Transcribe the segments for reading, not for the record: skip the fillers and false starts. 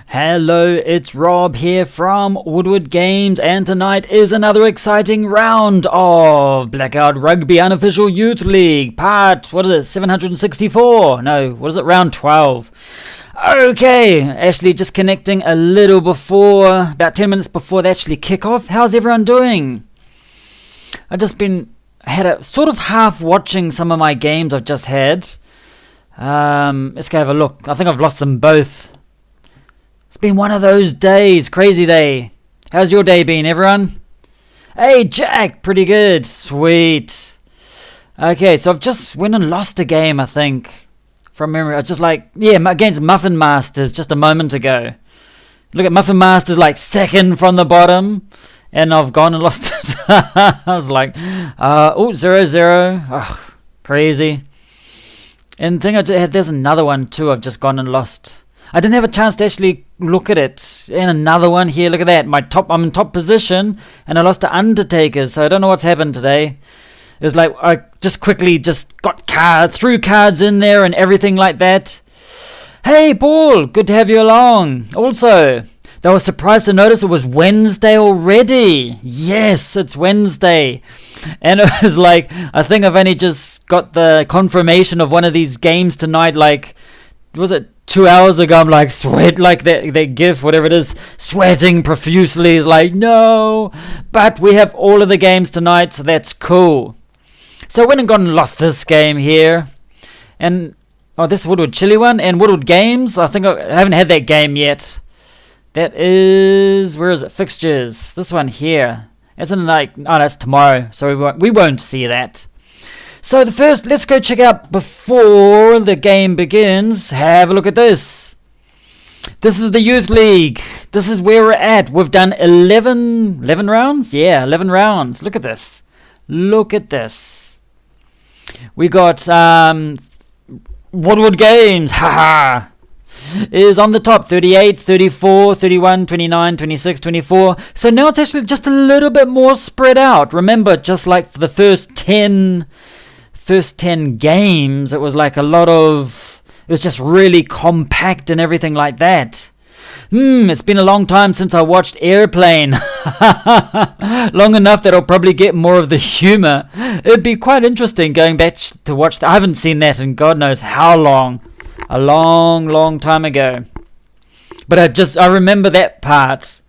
Hello, it's Rob here from Woodward Games, and tonight is another exciting round of Blackout Rugby Unofficial Youth League, part, 764? No, round 12. Okay, actually just connecting a little before, about 10 minutes before they actually kick off. How's everyone doing? I had a sort of half watching some of my games I've just had. Let's go have a look. I think I've lost them both. It's been one of those days, crazy day. How's your day been, everyone? Hey, Jack, pretty good. Sweet. Okay, so I've just went and lost a game, I think. From memory, I was just against Muffin Masters just a moment ago. Look at Muffin Masters, second from the bottom. And I've gone and lost it. I was 0-0. Ugh, crazy. And there's another one too I've just gone and lost. I didn't have a chance to actually look at it. And another one here, look at that. I'm in top position, and I lost to Undertakers, so I don't know what's happened today. It was I just quickly got threw cards in there and everything like that. Hey, Paul, good to have you along. Also, they were surprised to notice it was Wednesday already. Yes, it's Wednesday. And it was I think I've only just got the confirmation of one of these games tonight, was it 2 hours ago? I'm sweat, that gif, whatever it is, sweating profusely is no. But we have all of the games tonight, so that's cool. So I went and gone and lost this game here. And, this Woodward Chili one, and Woodward Games, I think I haven't had that game yet. That is, where is it? Fixtures. This one here. It's in that's tomorrow, so we won't see that. So let's go check out before the game begins. Have a look at this. This is the Youth League. This is where we're at. We've done 11 rounds? Yeah, 11 rounds. Look at this. Look at this. We got Woodward Games. Haha. Is on the top, 38, 34, 31, 29, 26, 24. So now it's actually just a little bit more spread out. Remember, just for the first 10 games, it was it was just really compact and everything like that. It's been a long time since I watched Airplane. Long enough that I'll probably get more of the humor. It'd be quite interesting going back to watch that. I haven't seen that in God knows how long. A long, long time ago. But I remember that part.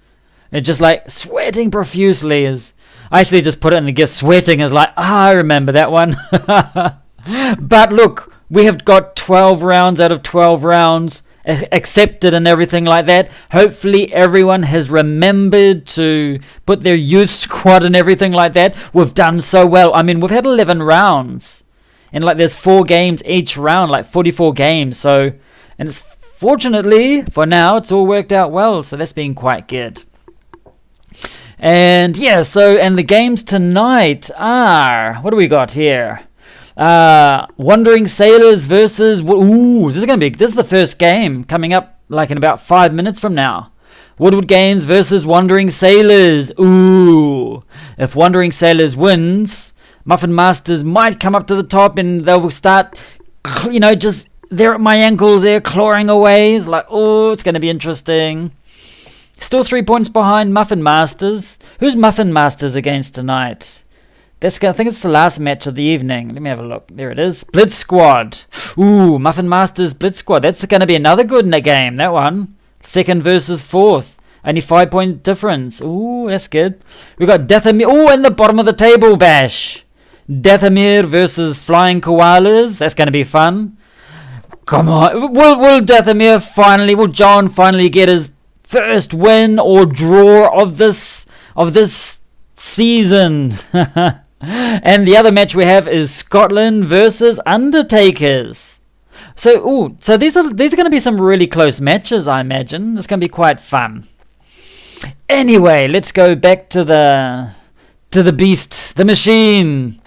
It's just sweating profusely is... I actually just put it in the gift. Sweating is I remember that one. But look, we have got 12 rounds out of 12 rounds accepted and everything like that. Hopefully everyone has remembered to put their youth squad and everything like that. We've done so well. I mean, we've had 11 rounds. And there's 4 games each round, 44 games. So, and it's fortunately, for now, it's all worked out well. So that's been quite good. And yeah, and the games tonight are, what do we got here? Wandering Sailors versus, this is the first game coming up in about 5 minutes from now. Woodward Games versus Wandering Sailors. Ooh, if Wandering Sailors wins, Muffin Masters might come up to the top and they'll start, just there at my ankles there, clawing away. It's it's going to be interesting. Still 3 points behind Muffin Masters. Who's Muffin Masters against tonight? I think it's the last match of the evening. Let me have a look. There it is. Blitz-Squad. Ooh, Muffin Masters Blitz-Squad. That's going to be another good in the game, that one. Second versus fourth. Only 5 point difference. Ooh, that's good. We got Dathomir. Ooh, in the bottom of the table bash. Dathomir versus Flying Koalas. That's going to be fun. Come on. Will John finally get his first win or draw of this season? And the other match we have is Scotland versus Undertakers. So these are going to be some really close matches, I imagine. It's going to be quite fun. Anyway, let's go back to the beast, the machine.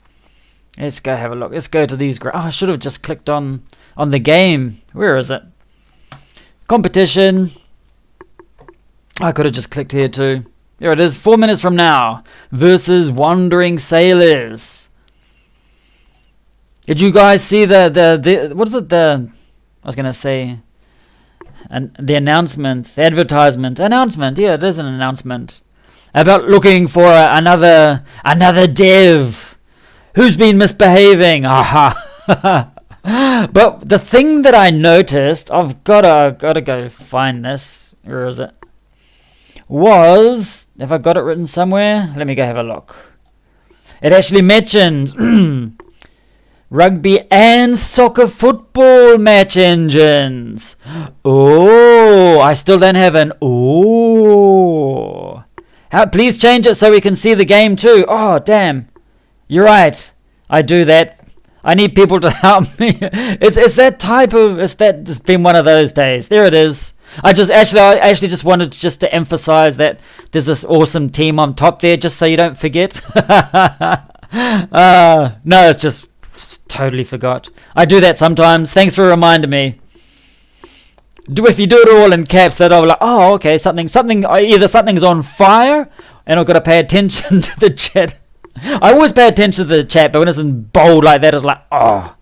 Let's go have a look. Let's go to these. I should have just clicked on the game. Where is it? Competition. I could have just clicked here too. There it is. 4 minutes from now. Versus Wandering Sailors. Did you guys see the what is it? I was gonna say And the announcement. Yeah, it is an announcement about looking for another dev who's been misbehaving. Aha. But the thing that I noticed, I've gotta go find this. Where is it? Have I got it written somewhere? Let me go have a look. It actually mentioned rugby and soccer football match engines. Oh, I still don't have an please change it so we can see the game too. Oh, damn. You're right. I do that. I need people to help me. It's been one of those days. There it is. I actually just wanted to emphasize that there's this awesome team on top there, just so you don't forget. No, it's just totally forgot. I do that sometimes. Thanks for reminding me. If you do it all in caps, that I'll be like, oh, okay, either something's on fire, and I've got to pay attention to the chat. I always pay attention to the chat, but when it's in bold like that, it's like, oh.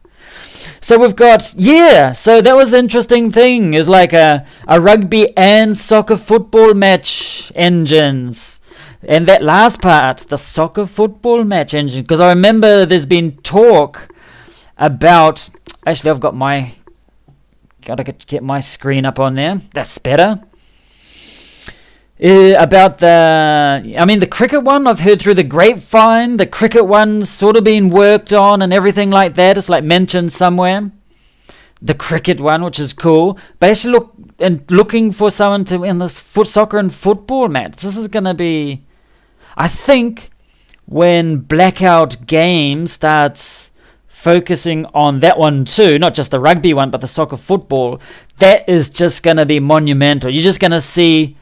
So we've got, so that was the interesting thing, is like a rugby and soccer football match engines. And that last part, the soccer football match engine, because I remember there's been talk about, actually I've got gotta get my screen up on there, that's better. About the cricket one, I've heard through the grapevine, the cricket one's sort of been worked on and everything like that. It's like mentioned somewhere. The cricket one, which is cool. But actually looking for someone to in the soccer and football match. This is going to be, I think, when Blackout Games starts focusing on that one too, not just the rugby one, but the soccer football, that is just going to be monumental. You're just going to see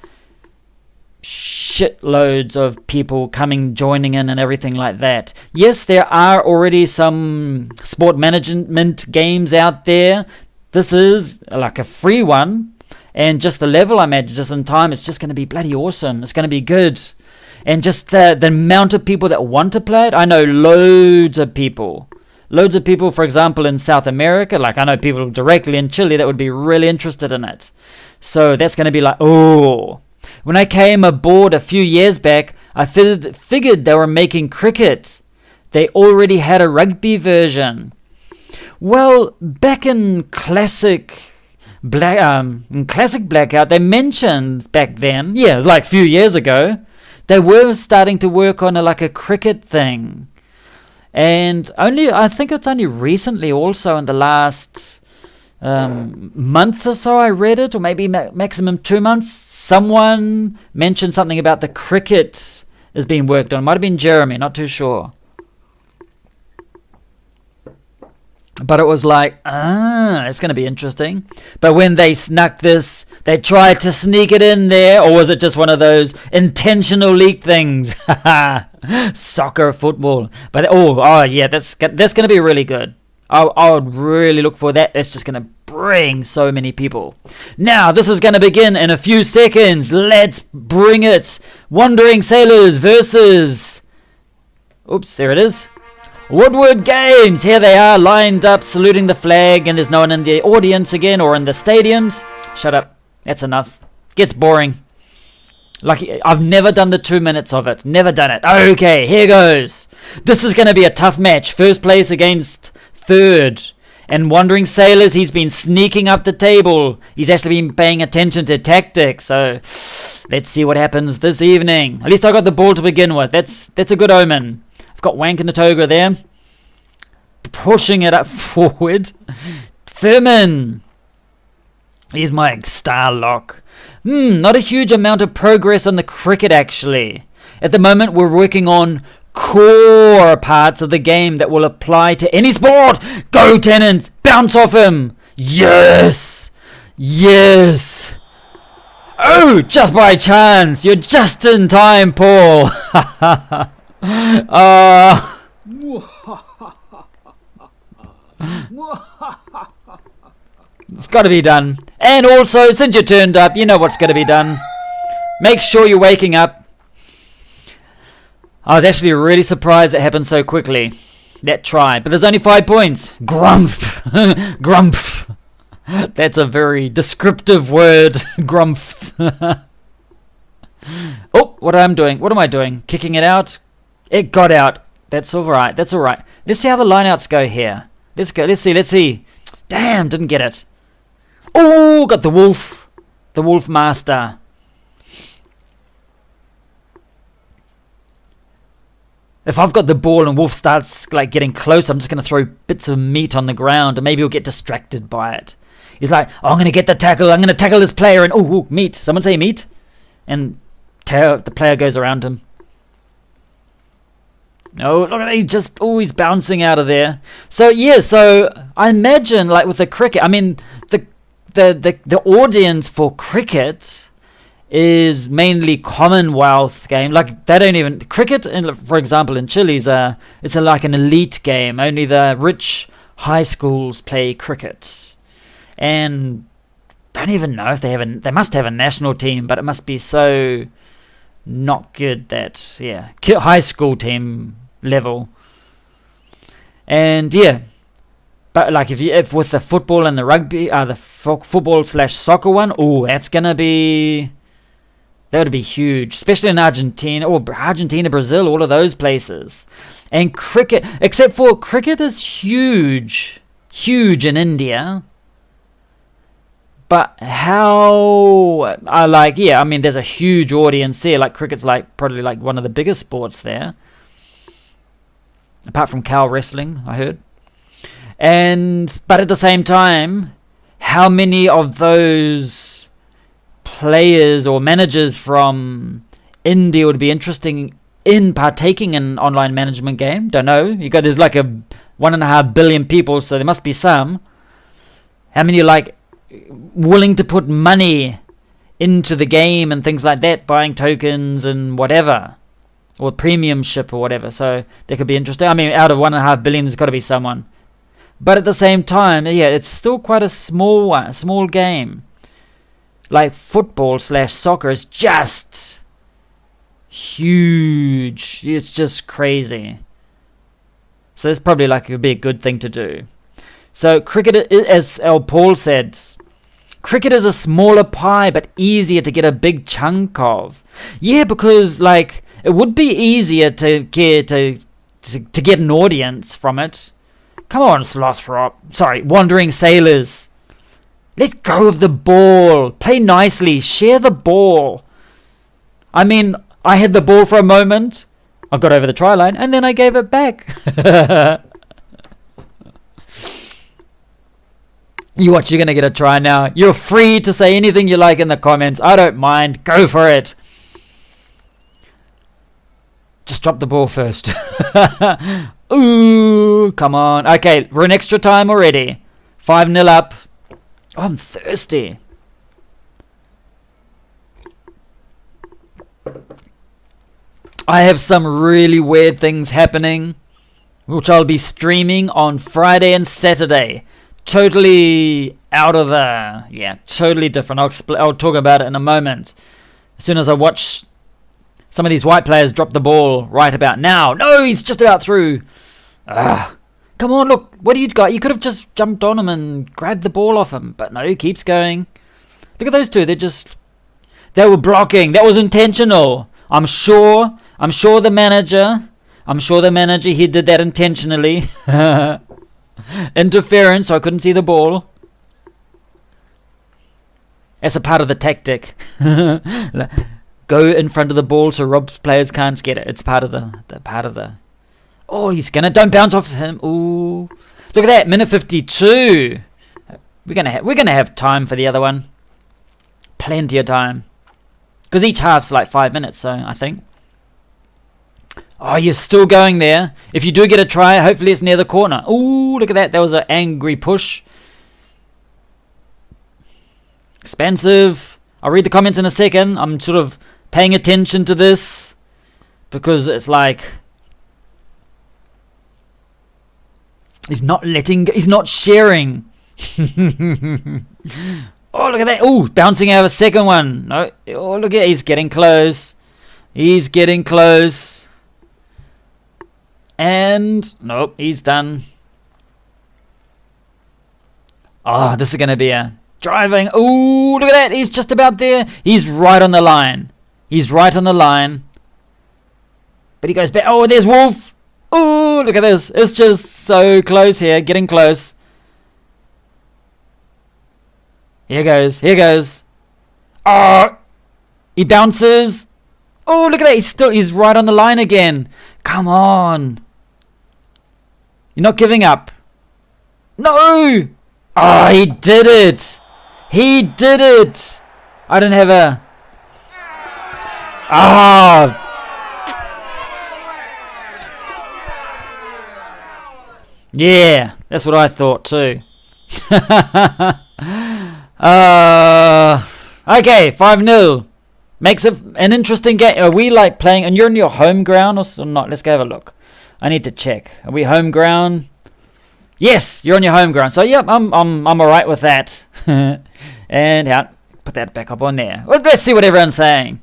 shitloads of people joining in and everything like that. Yes, there are already some sport management games out there. This is like a free one, and just the level I imagine just in time, it's just going to be bloody awesome. It's going to be good. And just the amount of people that want to play it, I know loads of people, for example, in South America. Like I know people directly in Chile that would be really interested in it. So that's going to be like, oh. When I came aboard a few years back, I figured they were making cricket. They already had a rugby version. Well, back in classic Blackout, they mentioned back then, it was like a few years ago, they were starting to work on a cricket thing. And I think it's only recently, also in the last month or so, I read it, or maybe maximum 2 months. Someone mentioned something about the cricket is being worked on. Might have been Jeremy, not too sure. But it was like, it's going to be interesting. But when they snuck this, they tried to sneak it in there, or was it just one of those intentional leak things? Soccer, football. But that's going to be really good. I would really look for that. It's just going to bring so many people. Now, this is going to begin in a few seconds. Let's bring it. Wandering Sailors versus... Oops, there it is. Woodward Games. Here they are, lined up, saluting the flag, and there's no one in the audience again, or in the stadiums. Shut up. That's enough. Gets boring. I've never done the 2 minutes of it. Never done it. Okay, here goes. This is going to be a tough match. First place against third. And Wandering Sailors, he's been sneaking up the table. He's actually been paying attention to tactics. So let's see what happens this evening. At least I got the ball to begin with. That's a good omen. I've got Wank in the Toga there. Pushing it up forward. Furman. Here's my star lock. Not a huge amount of progress on the cricket, actually. At the moment, we're working on core parts of the game that will apply to any sport. Go, Tennant! Bounce off him! Yes! Yes! Oh, just by chance! You're just in time, Paul! It's got to be done. And also, since you turned up, you know what's got to be done. Make sure you're waking up. I was actually really surprised it happened so quickly. That try. But there's only 5 points. Grumph. Grumph. That's a very descriptive word, grumph. Oh, what am I doing? What am I doing? Kicking it out? It got out. That's alright. That's alright. Let's see how the lineouts go here. Let's go. Let's see. Damn, didn't get it. Oh, got the wolf. The wolf master. If I've got the ball and wolf starts like getting close, I'm just going to throw bits of meat on the ground and maybe he'll get distracted by it. He's like, oh, I'm going to get the tackle. I'm going to tackle this player and oh, meat. Someone say meat. And the player goes around him. Oh, look at that. He's bouncing out of there. So, yeah, I imagine, like, with the cricket, I mean, the audience for cricket is mainly Commonwealth game. Like, they don't even... Cricket, for example, in Chile, it's like an elite game. Only the rich high schools play cricket. And don't even know if they must have a national team, but it must be so not good that, yeah, high school team level. And yeah, but like if with the football and the rugby, the football/soccer one, that would be huge, especially in Argentina, Brazil, all of those places. And cricket, except for cricket is huge in India. But how, I mean, there's a huge audience there. Like, cricket's probably one of the biggest sports there. Apart from cow wrestling, I heard. But at the same time, how many of those players or managers from India would be interested in partaking in an online management game? Don't know. There's like 1.5 billion people, so there must be some. How many willing to put money into the game and things like that, buying tokens and whatever, or premiumship or whatever? So that could be interesting. I mean, out of 1.5 billion, there's got to be someone. But at the same time, yeah, it's still quite a small game. Like football/soccer is just huge. It's just crazy. So it's probably would be a good thing to do. So cricket, as Paul said, cricket is a smaller pie, but easier to get a big chunk of. Yeah, because it would be easier to get an audience from it. Come on, Wandering Sailors. Let go of the ball. Play nicely. Share the ball. I mean, I had the ball for a moment. I got over the try line, and then I gave it back. You're going to get a try now. You're free to say anything you like in the comments. I don't mind. Go for it. Just drop the ball first. Ooh, come on. Okay, we're in extra time already. 5-0 up. Oh, I'm thirsty. I have some really weird things happening, which I'll be streaming on Friday and Saturday. Totally out of totally different. I'll talk about it in a moment. As soon as I watch some of these white players drop the ball right about now. No, he's just about through. Come on, look. What do you got? You could have just jumped on him and grabbed the ball off him. But no, he keeps going. Look at those two. They were blocking. That was intentional. I'm sure the manager, he did that intentionally. Interference, so I couldn't see the ball. That's a part of the tactic. Go in front of the ball so Rob's players can't get it. It's part of the. Oh, don't bounce off him. Ooh, look at that, minute 52. We're gonna have time for the other one. Plenty of time, because each half's 5 minutes. So I think. Oh, you're still going there. If you do get a try, hopefully it's near the corner. Ooh, look at that. That was an angry push. Expensive. I'll read the comments in a second. I'm sort of paying attention to this because it's he's not sharing. Oh, look at that. Ooh, bouncing out of a second one. No. Oh, look at it. He's getting close. And nope, he's done. Oh, this is going to be a driving. Oh, look at that. He's just about there. He's right on the line. He's right on the line. But he goes back. Oh, there's Wolf. Oh, look at this. It's just so close here. Getting close. Here goes. Here goes. Oh, he bounces. Oh, look at that. He's right on the line again. Come on. You're not giving up. No. Oh, he did it. He did it. I don't have a... Ah. Yeah, that's what I thought too. Okay, 5-0. Makes it an interesting game. Are we like playing, and you're in your home ground or not? Let's go have a look. I need to check. Are we home ground? Yes, you're on your home ground. So yep, I'm alright with that. And put that back up on there. Well, let's see what everyone's saying.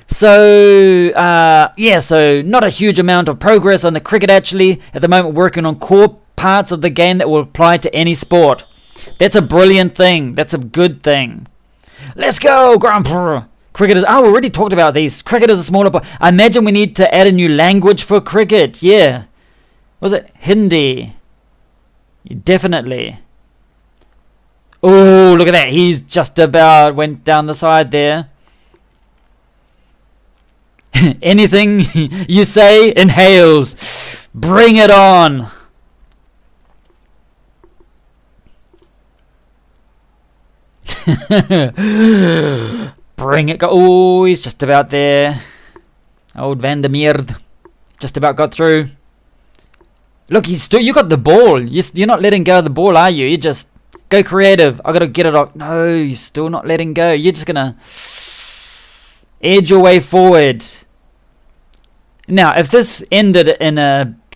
So yeah, so not a huge amount of progress on the cricket actually. At the moment, working on core parts of the game that will apply to any sport. That's a brilliant thing. That's a good thing. Let's go, Grandpa. Cricket is... Oh, we already talked about these. Cricket is a smaller... I imagine we need to add a new language for cricket. Yeah. Was it Hindi? Definitely. Oh, look at that. He's just about went down the side there. Anything you say inhales. Bring it on. Bring it. Oh, he's just about there. Old Dathomir just about got through. Look, you got the ball. You're not letting go of the ball, are you? You just go creative. I got to get it off. No, you're still not letting go. You're just gonna edge your way forward. Now, if this ended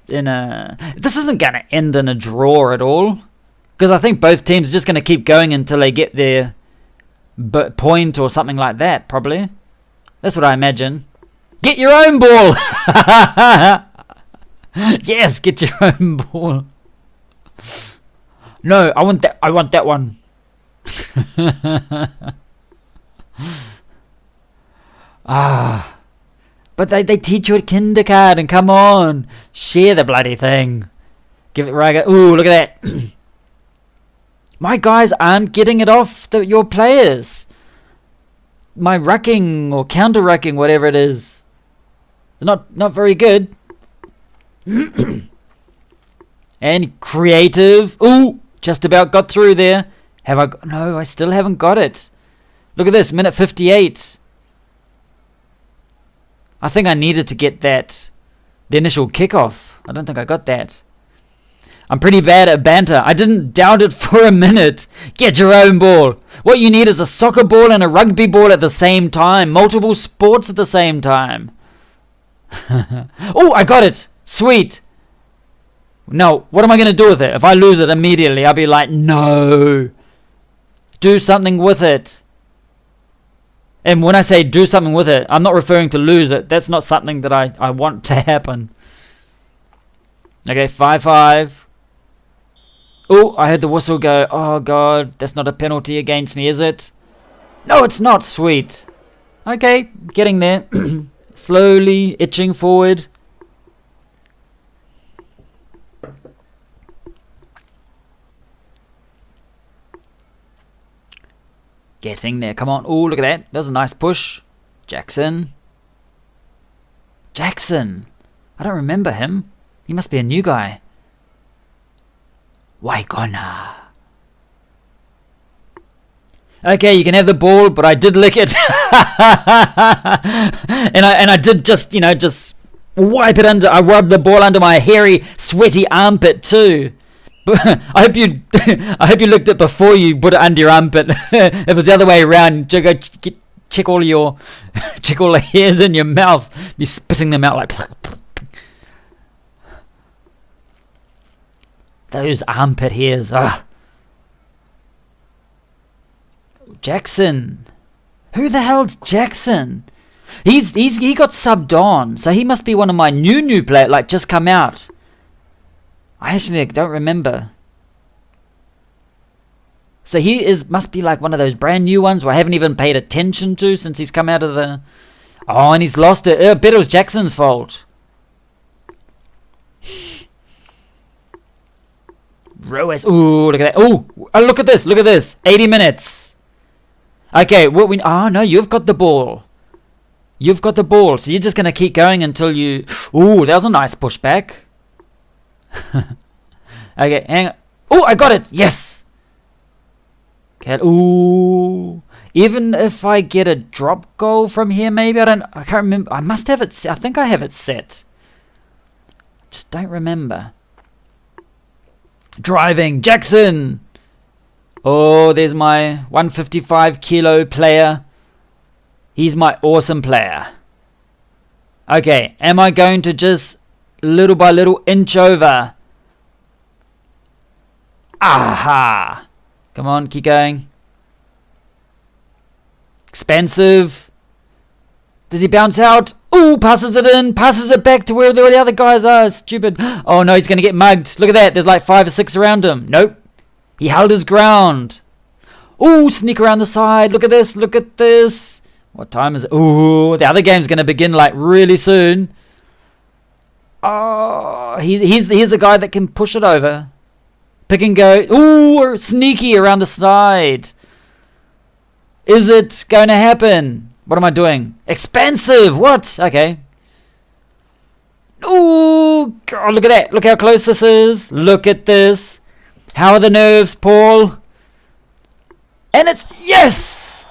this isn't gonna end in a draw at all, because I think both teams are just gonna keep going until they get their point or something like that. Probably, that's what I imagine. Get your own ball. Yes, get your own ball. No, I want that one. But they teach you at kindergarten. Come on, share the bloody thing. Give it right. Ooh, look at that. My guys aren't getting it off your players. My rucking or counter rucking, whatever it is, not very good. And creative. Ooh, just about got through there. No, I still haven't got it. Look at this, minute 58. I think I needed to get the initial kickoff. I don't think I got that. I'm pretty bad at banter. I didn't doubt it for a minute. Get your own ball. What you need is a soccer ball and a rugby ball at the same time. Multiple sports at the same time. Oh, I got it. Sweet. No, what am I going to do with it? If I lose it immediately, I'll be like, no. Do something with it. And when I say do something with it, I'm not referring to lose it. That's not something that I want to happen. Okay, 5-5. Oh, I heard the whistle go. Oh, God. That's not a penalty against me, is it? No, it's not. Sweet. Okay, getting there. Slowly itching forward. Getting there. Come on. Oh, look at that. That was a nice push. Jackson. I don't remember him. He must be a new guy. Waikona. Okay, you can have the ball, but I did lick it. and I did just wipe it under. I rubbed the ball under my hairy, sweaty armpit too. But I hope you licked it before you put it under your armpit. If it was the other way around, go check all the hairs in your mouth. Be spitting them out like. Those armpit hairs. Ugh. Jackson. Who the hell's Jackson? He got subbed on, so he must be one of my new players, like just come out. I actually don't remember. So he must be like one of those brand new ones where I haven't even paid attention to since he's come out of the... Oh, and he's lost it. I bet it was Jackson's fault. Roas. Ooh, look at that. Ooh, look at this. Look at this. 80 minutes. Okay, oh, no, you've got the ball. You've got the ball. So you're just going to keep going until you... Ooh, that was a nice pushback. Okay, hang on. Oh, I got it. Yes. Okay. Ooh. Even if I get a drop goal from here, maybe I can't remember. I must have it. I think I have it set. Just don't remember. Driving Jackson. Oh, there's my 155 kilo player. He's my awesome player. Okay, am I going to just little by little inch over? Aha! Come on, keep going. Expensive. Does he bounce out? Ooh, passes it in. Passes it back to where the other guys are. Stupid. Oh no, he's going to get mugged. Look at that. There's like 5 or 6 around him. Nope. He held his ground. Ooh, sneak around the side. Look at this. Look at this. What time is it? Ooh, the other game's going to begin like really soon. Oh, he's the guy that can push it over. Pick and go. Ooh, sneaky around the side. Is it going to happen? What am I doing? Expensive. What? Okay. Ooh, God, look at that. Look how close this is. Look at this. How are the nerves, Paul? And it's... Yes!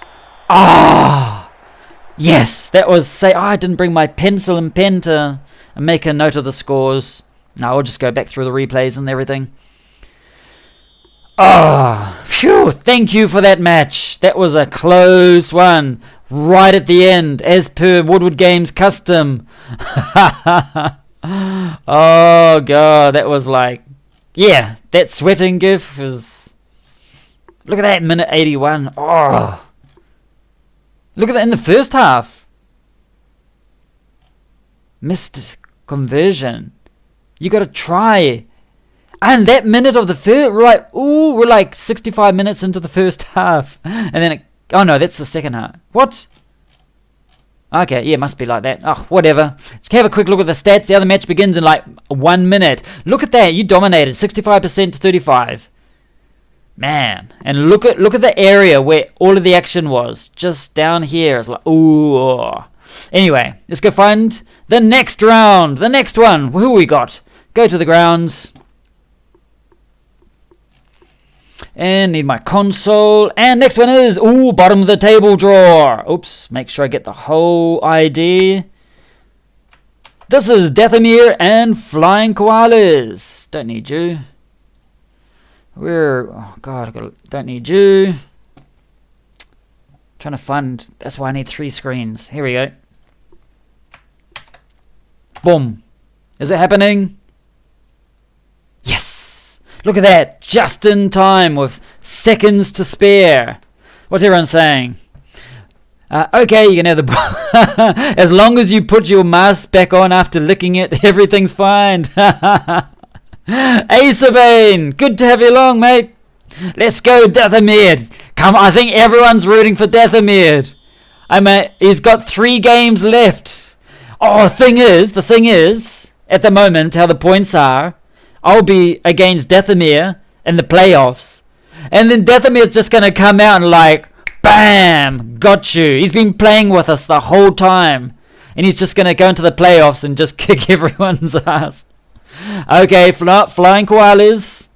Ah! Yes! That was... I didn't bring my pencil and pen to make a note of the scores. No, I'll just go back through the replays and everything. Ah! Phew! Thank you for that match. That was a close one. Right at the end, as per Woodward Games custom. Oh, God. That was like... Yeah, that sweating gif was... Look at that, minute 81. Oh. Look at that in the first half. Missed conversion. You got to try. And that minute of the first... we're like 65 minutes into the first half. And then it... Oh, no, that's the second half. What? Okay, yeah, it must be like that. Oh, whatever. Let's have a quick look at the stats. The other match begins in like 1 minute. Look at that. You dominated. 65% to 35. Man. And look at the area where all of the action was. Just down here. It's like, ooh. Anyway, let's go find the next round. The next one. Who we got? Go to the grounds. And need my console. And next one is, bottom of the table drawer. Oops, make sure I get the whole ID. This is Dathomir and Flying Koalas. Don't need you. Oh God, don't need you. Trying to find, that's why I need 3 screens. Here we go. Boom. Is it happening? Yes. Look at that, just in time with seconds to spare. What's everyone saying? Okay, you can have the ball. As long as you put your mask back on after licking it, everything's fine. Hey, Sabine, good to have you along, mate. Let's go, Dathomir. Come on, I think everyone's rooting for Dathomir. He's got 3 games left. Oh, the thing is, at the moment, how the points are, I'll be against Dathomir in the playoffs. And then Dathomir's just going to come out and like, bam, got you. He's been playing with us the whole time. And he's just going to go into the playoffs and just kick everyone's ass. Okay, Flying Koalas.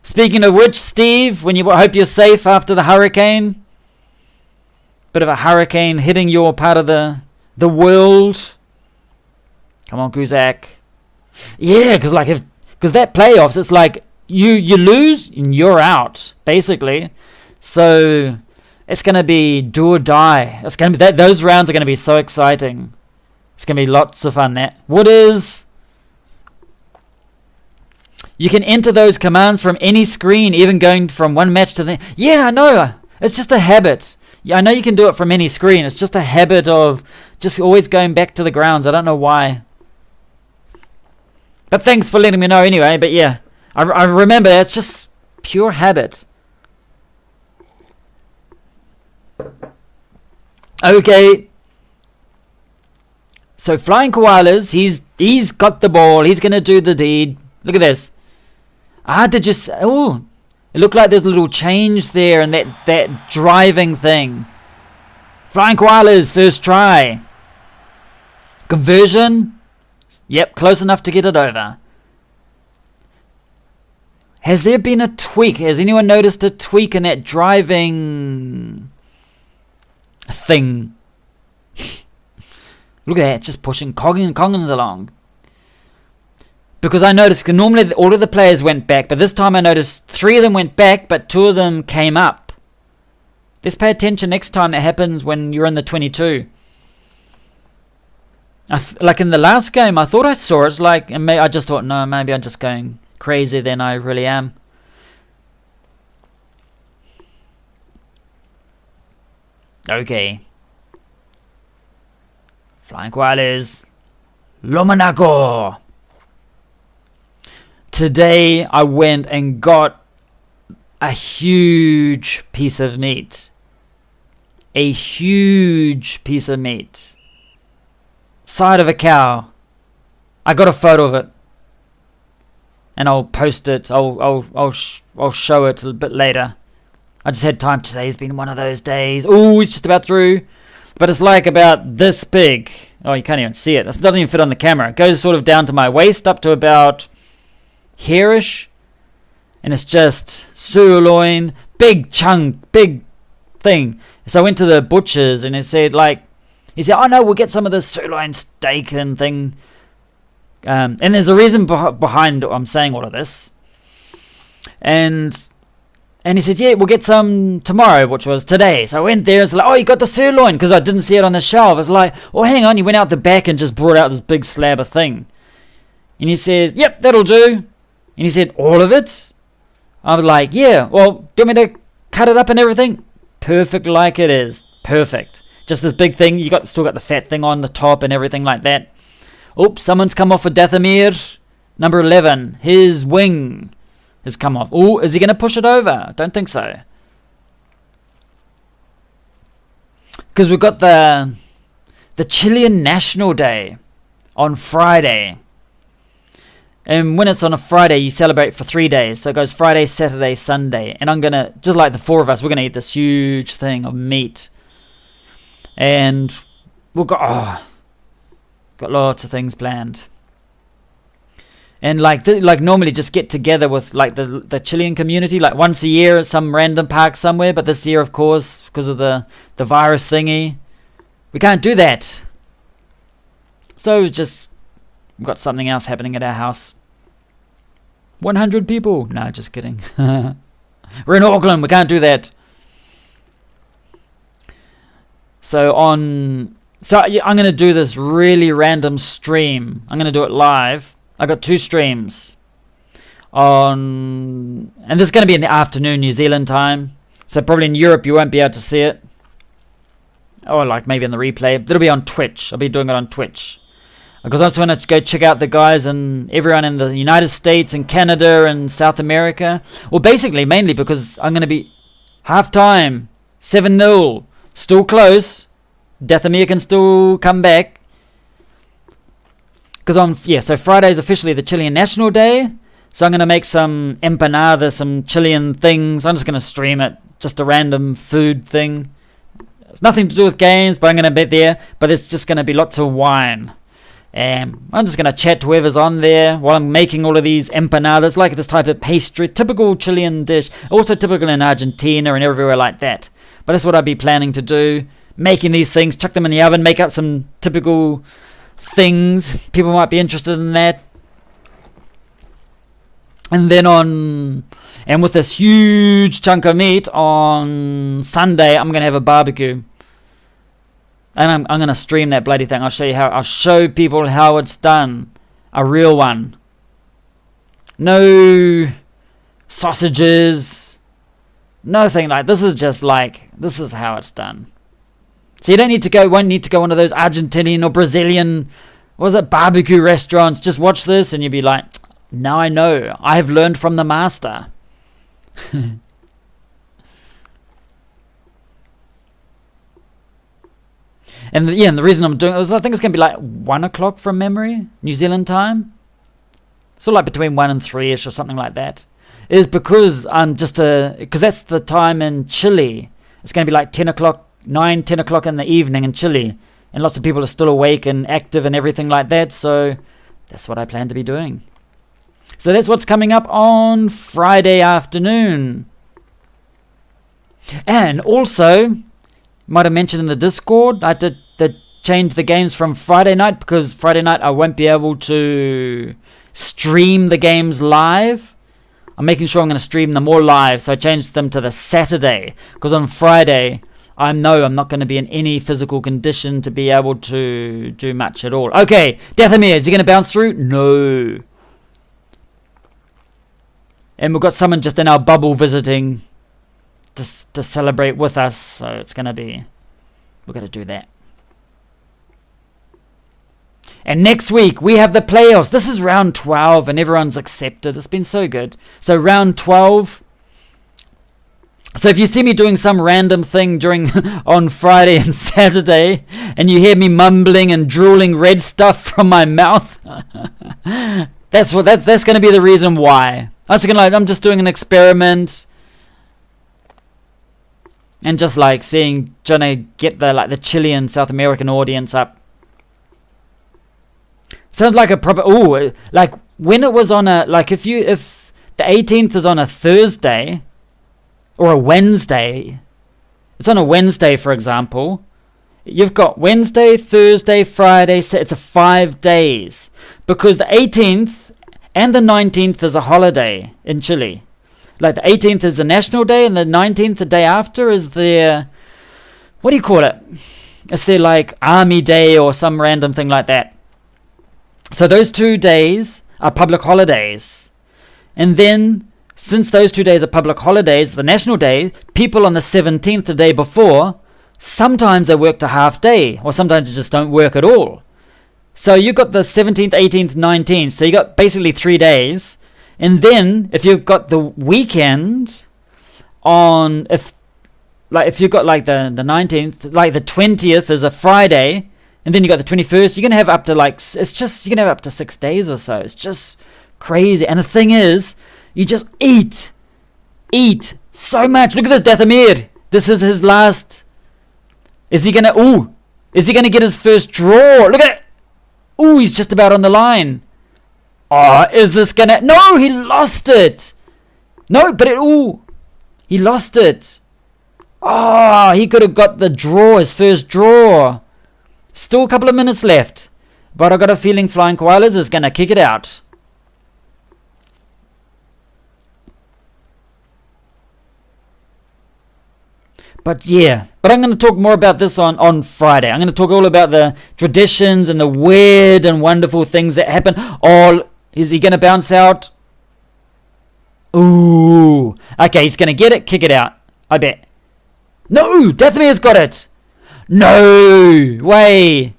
Speaking of which, Steve, I hope you're safe after the hurricane. Bit of a hurricane hitting your part of the world. Come on, Guzak. Yeah, because that playoffs, it's like you lose and you're out, basically. So it's going to be do or die. It's going to be those rounds are going to be so exciting. It's going to be lots of fun. You can enter those commands from any screen, even going from one match to the... Yeah, I know. It's just a habit. Yeah, I know you can do it from any screen. It's just a habit of just always going back to the grounds. I don't know why. But thanks for letting me know anyway. But yeah, I remember it's just pure habit. Okay. So flying koalas, he's got the ball. He's gonna do the deed. Look at this. Oh, it looked like there's a little change there, and that driving thing. Flying koalas, first try. Conversion. Yep, close enough to get it over. Has there been a tweak? Has anyone noticed a tweak in that driving thing? Look at that, just pushing Coggins along. Because I noticed, normally all of the players went back, but this time I noticed 3 of them went back, but 2 of them came up. Let's pay attention next time that happens when you're in the 22. Like in the last game, I thought I saw it, and I just thought, no, maybe I'm just going crazy than I really am. Okay. Flying koalas. Lomanako. Today I went and got a huge piece of meat. A huge piece of meat. Side of a cow. I got a photo of it. And I'll post it. I'll show it a bit later. I just had time. Today's been one of those days. Oh, it's just about through. But it's like about this big. Oh, you can't even see it. It doesn't even fit on the camera. It goes sort of down to my waist, up to about hairish. And it's just sirloin, big chunk, big thing. So I went to the butcher's and he said, oh no, we'll get some of this sirloin steak and thing. And there's a reason behind I'm saying all of this. And he said, yeah, we'll get some tomorrow, which was today. So I went there and it's like, oh, you got the sirloin, because I didn't see it on the shelf. It's like, oh, hang on. He went out the back and just brought out this big slab of thing. And he says, yep, that'll do. And he said, all of it? I was like, yeah, well, do you want me to cut it up and everything? Perfect like it is. Perfect. Just this big thing. You still got the fat thing on the top and everything like that. Oops, someone's come off with Dathomir. Number 11. His wing has come off. Oh, is he going to push it over? Don't think so. Because we've got the Chilean National Day on Friday. And when it's on a Friday, you celebrate for 3 days. So it goes Friday, Saturday, Sunday. And I'm going to, just like the 4 of us, we're going to eat this huge thing of meat. And we've got lots of things planned. And like normally just get together with like the Chilean community like once a year at some random park somewhere. But this year, of course, because of the virus thingy, we can't do that. So we've got something else happening at our house. 100 people. No, just kidding. We're in Auckland. We can't do that. So I'm going to do this really random stream. I'm going to do it live. I got 2 streams and this is going to be in the afternoon New Zealand time. So probably in Europe you won't be able to see it. Or like maybe in the replay. It'll be on Twitch. I'll be doing it on Twitch. Because I just want to go check out the guys and everyone in the United States and Canada and South America. Well, basically, mainly because I'm going to be half-time, 7-0, still close. Dathomir can still come back. Because so Friday's officially the Chilean National Day. So I'm going to make some empanada, some Chilean things. I'm just going to stream it. Just a random food thing. It's nothing to do with games, but I'm going to be there. But it's just going to be lots of wine. And I'm just going to chat to whoever's on there while I'm making all of these empanadas, like this type of pastry, typical Chilean dish, also typical in Argentina and everywhere like that. But that's what I'd be planning to do, making these things, chuck them in the oven, make up some typical things. People might be interested in that. And then with this huge chunk of meat on Sunday, I'm going to have a barbecue. And I'm going to stream that bloody thing. I'll show people how it's done. A real one. No sausages. Nothing like this. Is just like, this is how it's done. So you won't need to go one of those Argentinian or Brazilian, barbecue restaurants. Just watch this and you'll be like, now I know. I have learned from the master. And the reason I'm doing it is I think it's going to be like 1 o'clock from memory, New Zealand time. So like between 1 and 3ish or something like that. Is because I'm because that's the time in Chile. It's going to be like 10 o'clock, 10 o'clock in the evening in Chile. And lots of people are still awake and active and everything like that. So that's what I plan to be doing. So that's what's coming up on Friday afternoon. And also, might have mentioned in the Discord, I had to change the games from Friday night because Friday night I won't be able to stream the games live. I'm making sure I'm going to stream them all live, so I changed them to the Saturday because on Friday I know I'm not going to be in any physical condition to be able to do much at all. Okay, Dathomir, is he going to bounce through? No. And we've got someone just in our bubble visiting to celebrate with us, so it's going to be, we're going to do that. And next week we have the playoffs. This is round 12 and everyone's accepted. It's been so good. So round 12. So if you see me doing some random thing on Friday and Saturday and you hear me mumbling and drooling red stuff from my mouth, that's going to be the reason why. I'm just doing an experiment. And just like trying to get the Chilean South American audience up. Sounds like a proper, like when it was on if the 18th is on a Thursday or a Wednesday, it's on a Wednesday, for example, you've got Wednesday, Thursday, Friday, so it's a 5 days because the 18th and the 19th is a holiday in Chile. Like the 18th is the national day and the 19th, the day after, is their, what do you call it? It's their like army day or some random thing like that. So those 2 days are public holidays. And then, since those 2 days are public holidays, the national day, people on the 17th, the day before, sometimes they work a half day, or sometimes they just don't work at all. So you got the 17th, 18th, 19th, so you got basically 3 days. And then, if you've got the weekend if you've got like the 19th, like the 20th is a Friday, and then you got the 21st, you're going to have up to you're going to have up to 6 days or so. It's just crazy. And the thing is, you just eat so much. Look at this Dathomir. This is his last. Is he going to get his first draw? Look at it. He's just about on the line. Is this going to, no, he lost it. No, but he lost it. He could have got the draw, his first draw. Still a couple of minutes left. But I got a feeling Flying Koalas is going to kick it out. But I'm going to talk more about this on Friday. I'm going to talk all about the traditions and the weird and wonderful things that happen. Is he going to bounce out? Okay, he's going to get it, kick it out. I bet. No, Dathomir's got it. No way.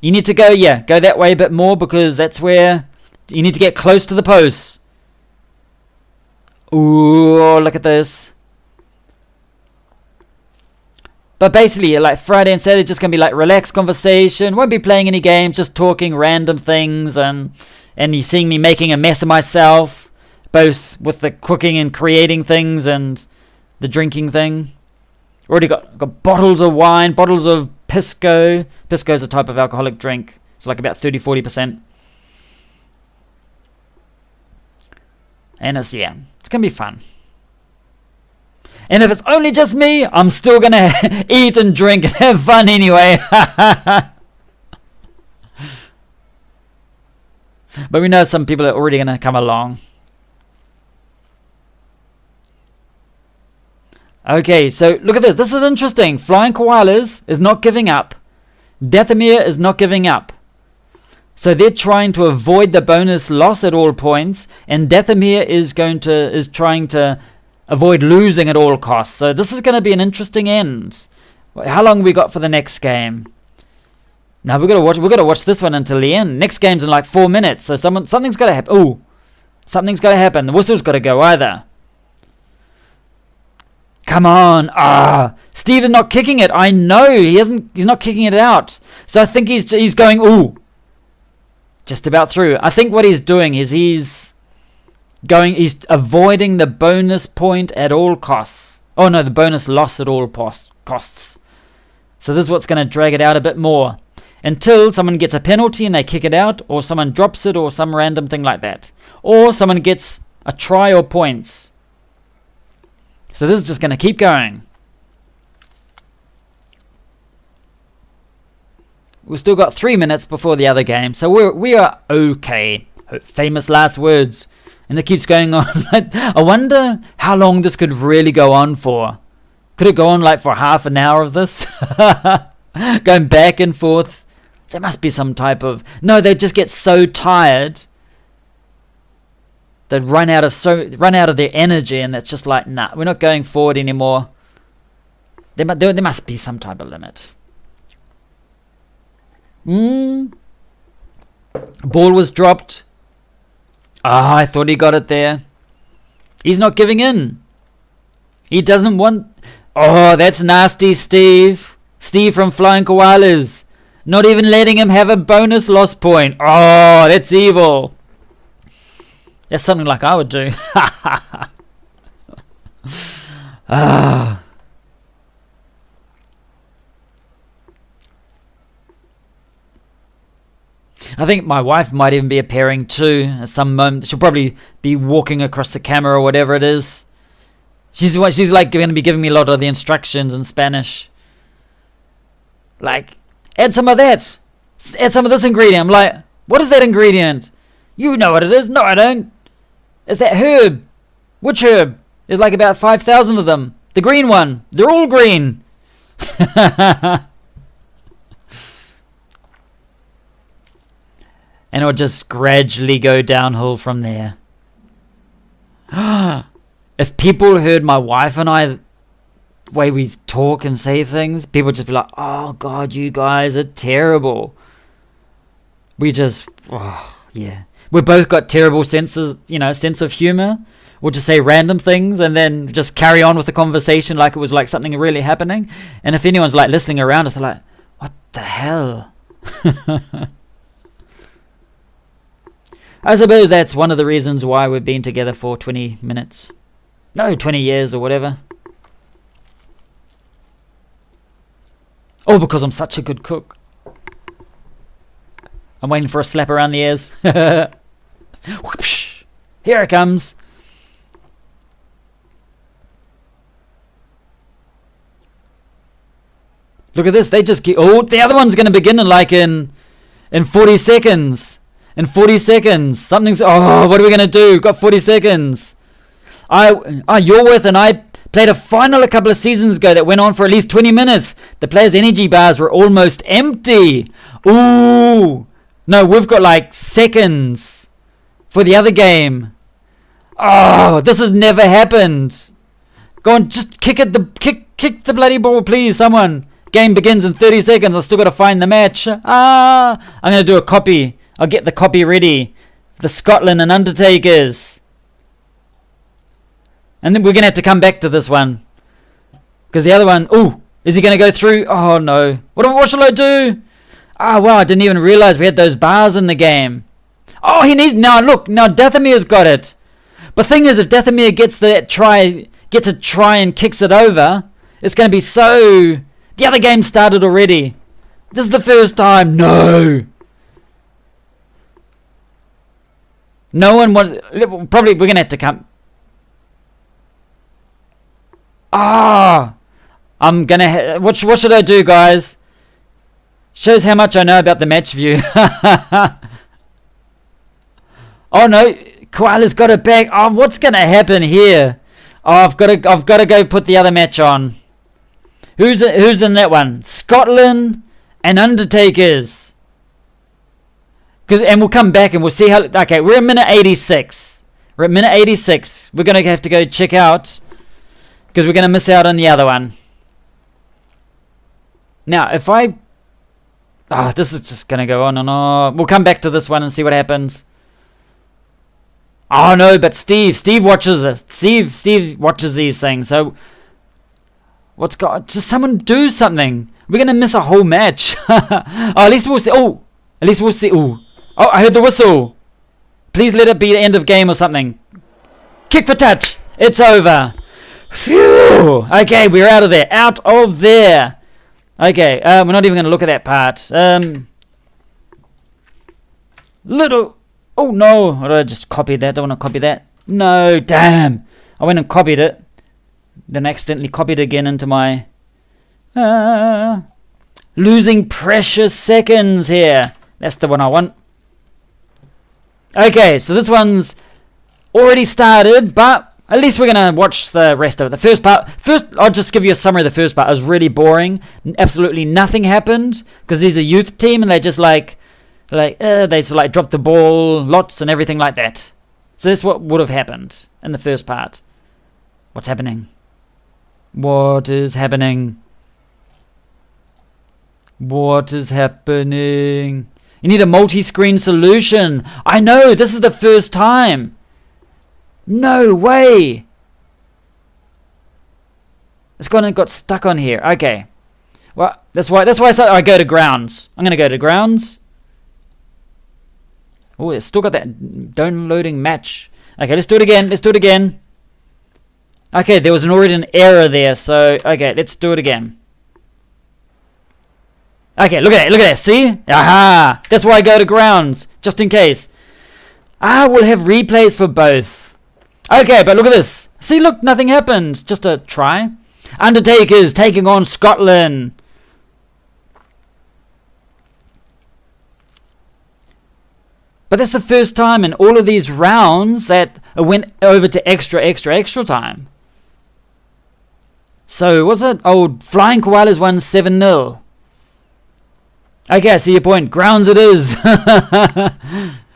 You need to go that way a bit more because that's where you need to get close to the posts. Look at this. But basically, like Friday and Saturday, just going to be like relaxed conversation. Won't be playing any games, just talking random things. And you're seeing me making a mess of myself, both with the cooking and creating things and the drinking thing. Already got bottles of wine, bottles of Pisco. Pisco is a type of alcoholic drink. It's like about 30-40%. And it's going to be fun. And if it's only just me, I'm still going to eat and drink and have fun anyway. But we know some people are already going to come along. Okay, so look at this. This is interesting. Flying Koalas is not giving up. Dathomir is not giving up. So they're trying to avoid the bonus loss at all points, and Dathomir is trying to avoid losing at all costs. So this is going to be an interesting end. How long we got for the next game? Now we've got to watch this one until the end. Next game's in like 4 minutes. So something's got to happen. Something's got to happen. The whistle's got to go either. Come on. Steve is not kicking it. I know he's not kicking it out. So I think he's going, ooh, just about through. I think what he's doing is he's avoiding the bonus point at all costs. Oh no, the bonus loss at all costs. So this is what's going to drag it out a bit more until someone gets a penalty and they kick it out, or someone drops it, or some random thing like that, or someone gets a try or points. So this is just going to keep going. We've still got 3 minutes before the other game, so we are okay. Famous last words. And it keeps going on. I wonder how long this could really go on for. Could it go on like for half an hour of this? Going back and forth. There must be some type of... No, they just get so tired. They run out of their energy, and it's just like, nah, we're not going forward anymore. There must be some type of limit. Ball was dropped. I thought he got it there. He's not giving in. He doesn't want... Oh, that's nasty, Steve. Steve from Flying Koalas. Not even letting him have a bonus loss point. Oh, that's evil. That's something like I would do. I think my wife might even be appearing too at some moment. She'll probably be walking across the camera or whatever it is. She's like going to be giving me a lot of the instructions in Spanish. Like, add some of that. Add some of this ingredient. I'm like, what is that ingredient? You know what it is. No, I don't. It's that herb. Which herb? There's like about 5,000 of them. The green one. They're all green. And it'll just gradually go downhill from there. If people heard my wife and I, the way we talk and say things, people would just be like, oh God, you guys are terrible. We just, yeah. We both got terrible sense of humor. We'll just say random things and then just carry on with the conversation like it was like something really happening. And if anyone's like listening around us, they're like, what the hell? I suppose that's one of the reasons why we've been together for 20 minutes. No, 20 years or whatever. Oh, because I'm such a good cook. I'm waiting for a slap around the ears. Whoopsh. Here it comes. Look at this. They just get... Oh, the other one's going to begin in 40 seconds. In 40 seconds. Something's... Oh, what are we going to do? Got 40 seconds. Yorworth and I played a final a couple of seasons ago that went on for at least 20 minutes. The players' energy bars were almost empty. Ooh. No, we've got like seconds for the other game. Oh, this has never happened. Go on, just kick the bloody ball, please, someone. Game begins in 30 seconds. I've still got to find the match. I'm going to do a copy. I'll get the copy ready. The Scotland and Undertakers. And then we're going to have to come back to this one. Because the other one... Ooh, is he going to go through? Oh, no. What shall I do? Wow, I didn't even realize we had those bars in the game. Oh, he needs... Now, look. Now, Dathomir's got it. But thing is, if Dathomir gets a try and kicks it over, it's going to be so... The other game started already. This is the first time. No. No one wants... Probably we're going to have to come... I'm going to... What should I do, guys? Shows how much I know about the match view. Oh, no. Koala's got it back. Oh, what's going to happen here? Oh, I've got to go put the other match on. Who's in that one? Scotland and Undertakers. And we'll come back and we'll see how... Okay, we're at minute 86. We're at minute 86. We're going to have to go check out because we're going to miss out on the other one. Now, if I... this is just going to go on and on. We'll come back to this one and see what happens. Oh, no, but Steve watches this. Steve watches these things. So What's got? Just someone do something. We're gonna miss a whole match. Oh, at least we'll see. Oh, at least we'll see. Oh, I heard the whistle. Please let it be the end of game or something. Kick for touch. It's over. Phew. Okay, we're out of there. Out of there. Okay, we're not even gonna look at that part. Little. Oh no! I just copied that. Don't want to copy that. No, damn. I went and copied it. Then accidentally copied again into my... losing precious seconds here. That's the one I want. Okay, so this one's already started, but at least we're going to watch the rest of it. The first part... First, I'll just give you a summary of the first part. It was really boring. Absolutely nothing happened. Because these are a youth team and they just they just like dropped the ball lots and everything like that. So that's what would have happened in the first part. What's happening? What is happening? What is happening? You need a multi-screen solution. I know, this is the first time. No way. It's gone and got stuck on here. Okay. Well, that's why I go to grounds. I'm gonna go to grounds. Oh, it's still got that downloading match. Okay, let's do it again. Let's do it again. Okay, there was already an error there, so okay, let's do it again. Okay, look at that, see? Aha! That's why I go to grounds, just in case. We'll have replays for both. Okay, but look at this. See, look, nothing happened. Just a try. Undertakers taking on Scotland. But that's the first time in all of these rounds that it went over to extra time. So, was it? Oh, Flying Koalas won 7-0. Okay, I see your point. Grounds it is.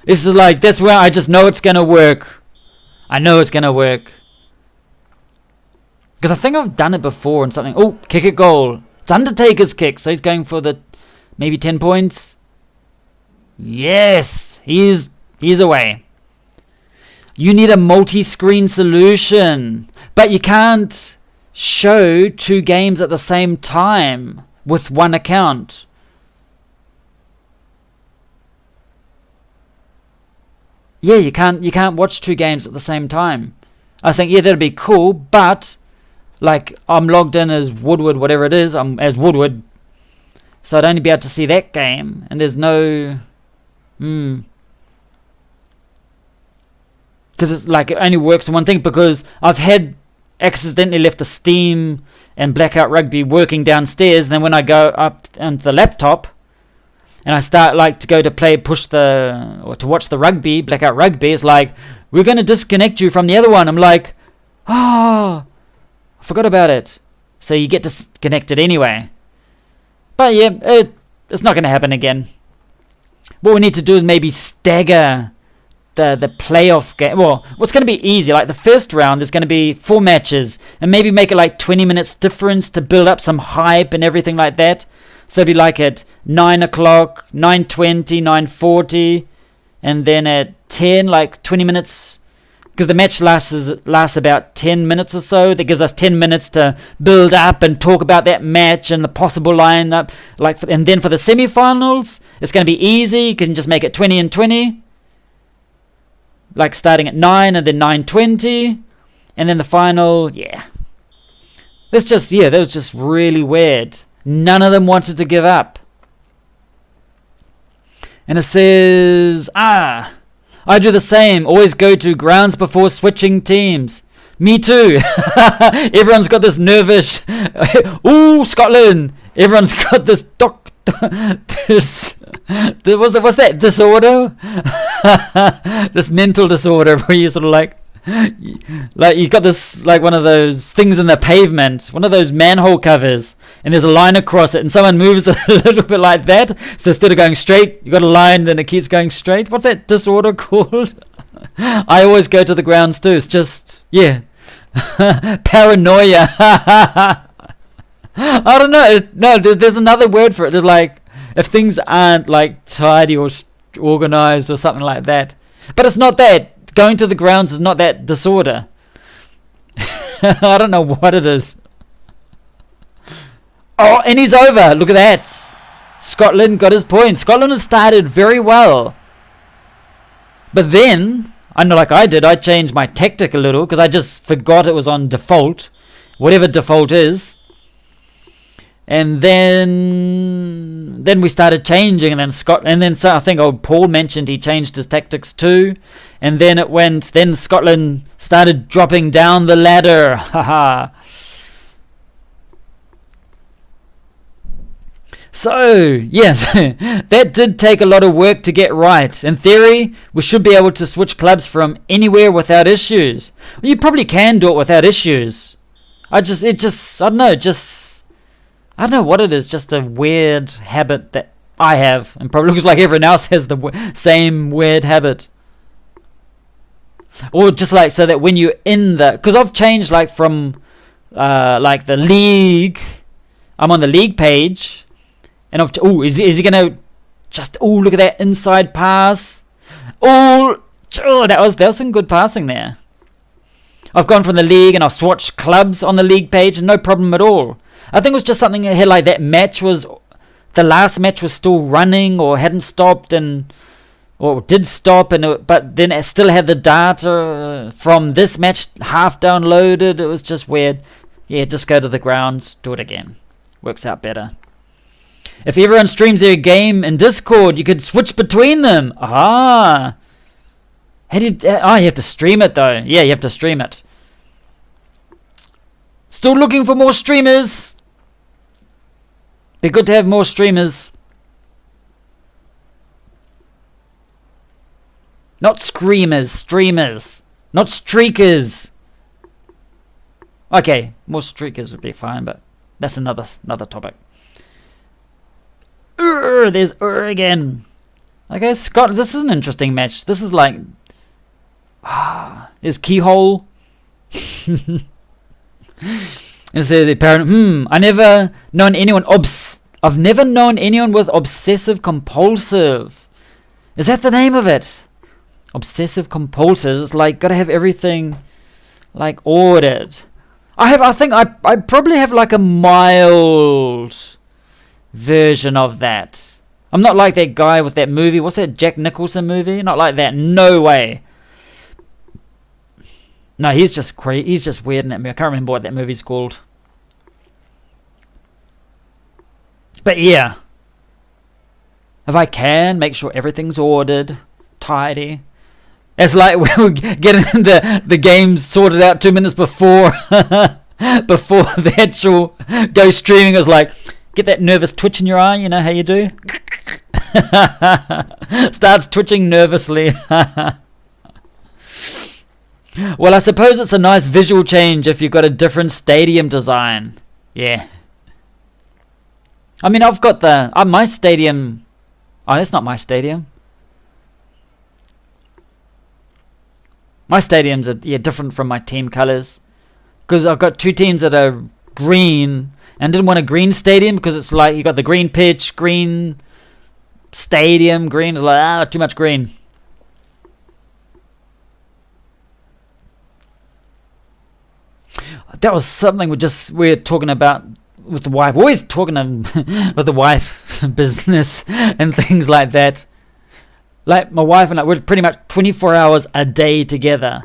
This is like, that's where I just know it's going to work. I know it's going to work. Because I think I've done it before and something. Oh, kick it goal. It's Undertaker's kick. So he's going for the maybe 10 points. Yes. He's away. You need a multi-screen solution. But you can't show 2 games at the same time with one account. Yeah, you can't watch 2 games at the same time. I think, yeah, that'd be cool, but like I'm logged in as Woodward, whatever it is, I'm as Woodward, so I'd only be able to see that game, and there's no because it's like it only works in one thing, because I've had accidentally left the Steam and Blackout Rugby working downstairs, and then when I go up onto the laptop and I start like to go to to watch the rugby, Blackout Rugby, it's like, we're going to disconnect you from the other one. I'm like, I forgot about it. So you get disconnected anyway. But yeah, it's not going to happen again. What we need to do is maybe stagger the playoff game. Well, what's going to be easy, like the first round, there's going to be 4 matches, and maybe make it like 20 minutes difference to build up some hype and everything like that. So it'd be like at 9 o'clock, 9:20, 9:40, and then at 10, like 20 minutes, because the match lasts about 10 minutes or so. That gives us 10 minutes to build up and talk about that match and the possible lineup. And then for the semi-finals, it's going to be easy. You can just make it 20 and 20, like starting at 9 and then 9:20, and then the final. Yeah, that was just really weird. None of them wanted to give up. And it says, I do the same. Always go to grounds before switching teams. Me too. Everyone's got this nervous. Ooh, Scotland. Everyone's got this what's that disorder? This mental disorder where you sort of like you got this, like one of those things in the pavement, one of those manhole covers, and there's a line across it, and someone moves a little bit like that, so instead of going straight, you got a line, then it keeps going straight. What's that disorder called? I always go to the grounds too. It's just, yeah, paranoia. I don't know. No, there's another word for it. There's like, if things aren't like tidy or organized or something like that. But it's not that. Going to the grounds is not that disorder. I don't know what it is. Oh, and he's over. Look at that. Scotland got his point. Scotland has started very well. But then, I know like I did, I changed my tactic a little because I just forgot it was on default. Whatever default is. And then we started changing, and then so I think old Paul mentioned he changed his tactics too, and then then Scotland started dropping down the ladder. Haha. So yes, that did take a lot of work to get right. In theory, we should be able to switch clubs from anywhere without issues. Well, you probably can do it without issues. I don't know what it is, just a weird habit that I have, and probably looks like everyone else has the same weird habit. Or just like so that when you're in because I've changed like from like the league, I'm on the league page, and is he gonna just look at that inside pass? That was some good passing there. I've gone from the league and I've swatched clubs on the league page, no problem at all. I think it was just something that had like the last match was still running or hadn't stopped or did stop, but then it still had the data from this match half downloaded. It was just weird. Yeah, just go to the ground, do it again. Works out better. If everyone streams their game in Discord, you could switch between them. You have to stream it though. Yeah, you have to stream it. Still looking for more streamers. Be good to have more streamers. Not screamers, streamers. Not streakers. Okay, more streakers would be fine, but that's another topic. There's again. Okay, Scott, this is an interesting match. This is like there's Keyhole. It says the parent, I've never known anyone with obsessive compulsive. Is that the name of it? Obsessive compulsive. It's like gotta have everything like ordered. I think I probably have like a mild version of that. I'm not like that guy with that movie. What's that Jack Nicholson movie? Not like that. No way. No, he's just crazy. He's just weird in that movie. I can't remember what that movie's called. But yeah, if I can make sure everything's ordered, tidy. It's like we're getting the game sorted out 2 minutes before before the actual go streaming. It was like, get that nervous twitch in your eye. You know how you do. Starts twitching nervously. Well, I suppose it's a nice visual change if you've got a different stadium design. Yeah. I mean, I've got my stadium. Oh, that's not my stadium. My stadiums are different from my team colours. Because I've got two teams that are green. And didn't want a green stadium because it's like you got the green pitch, green stadium. Green is like, too much green. That was something we're talking about with the wife. We're always talking with the wife business and things like that. Like my wife and I, we're pretty much 24 hours a day together.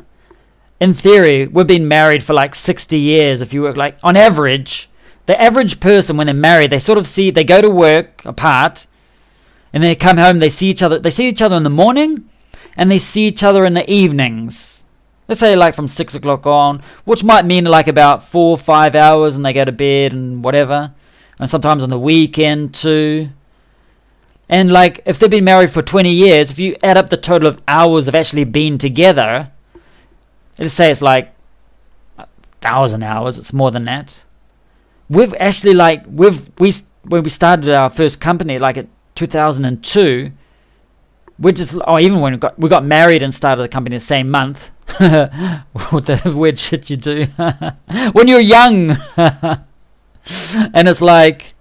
In theory, we've been married for like 60 years. If you work like on average, the average person when they're married, they go to work apart, and then they come home. They see each other. They see each other in the morning, and they see each other in the evenings. Let's say like from 6 o'clock on, which might mean like about 4 or 5 hours, and they go to bed and whatever. And sometimes on the weekend too. And like if they've been married for 20 years, if you add up the total of hours they've actually been together, let's say it's like 1,000 hours. It's more than that. We've actually when we started our first company like at 2002. Even when we got married and started the company the same month. What the weird shit you do when you're young. And it's like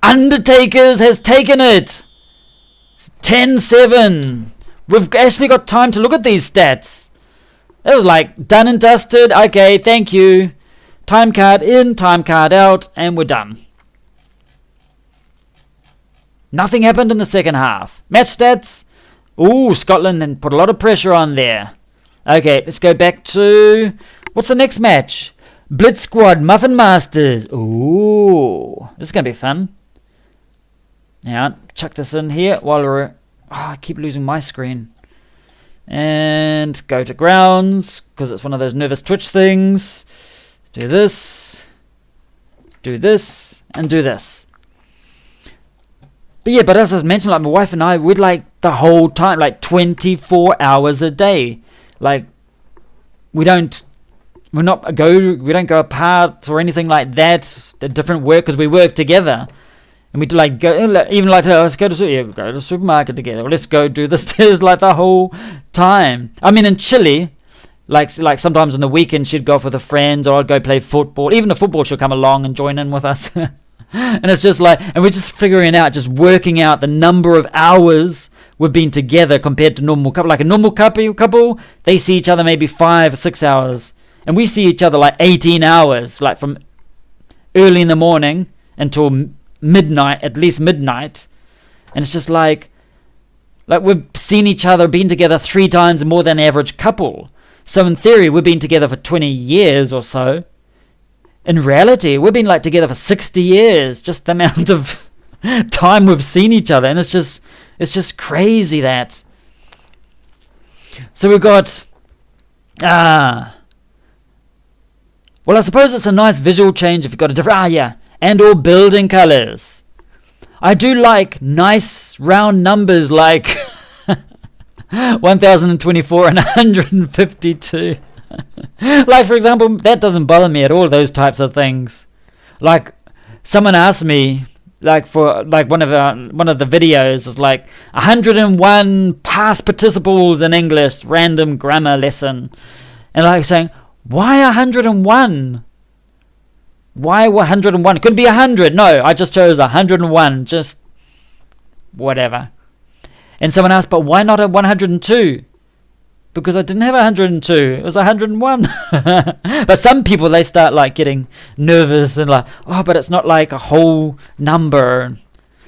Undertakers has taken it 10-7. We've actually got time to look at these stats. It was like done and dusted. Okay, thank you. Time card in, time card out, and we're done. Nothing happened in the second half. Match stats. Ooh, Scotland then put a lot of pressure on there. Okay, let's go back to... What's the next match? Blitz-Squad, Muffin Masters. Ooh, this is going to be fun. Now, chuck this in here while we're... Oh, I keep losing my screen. And go to grounds, because it's one of those nervous twitch things. Do this, and do this. But yeah, but as I mentioned, like my wife and I, we'd like the whole time, like 24 hours a day. Like, we don't go apart or anything like that. A different work, because we work together. And we do like go, even like, let's go to the supermarket together. Or let's go do this like the whole time. I mean, in Chile, like sometimes on the weekend she'd go off with her friends, or I'd go play football. Even the football, she'll come along and join in with us. And it's just like, and we're just figuring out, just working out the number of hours we've been together compared to normal couple. Like a normal couple, they see each other maybe 5 or 6 hours, and we see each other like 18 hours, like from early in the morning until midnight, at least midnight. And it's just like we've seen each other, been together 3 times more than an average couple. So in theory, we've been together for 20 years or so. In reality, we've been like together for 60 years, just the amount of time we've seen each other. And it's just crazy that. So we've got well, I suppose it's a nice visual change if you've got a different and or building colors. I do like nice round numbers like 1024 and 152. Like, for example, that doesn't bother me at all, those types of things. Like, someone asked me, like, for like one of the videos is like 101 past participles in English random grammar lesson, and like saying, why 101? Why 101? It could be 100. No, I just chose 101. Just whatever. And someone asked, but why not a 102? Because I didn't have 102. It was 101. But some people, they start like getting nervous and like, oh, but it's not like a whole number.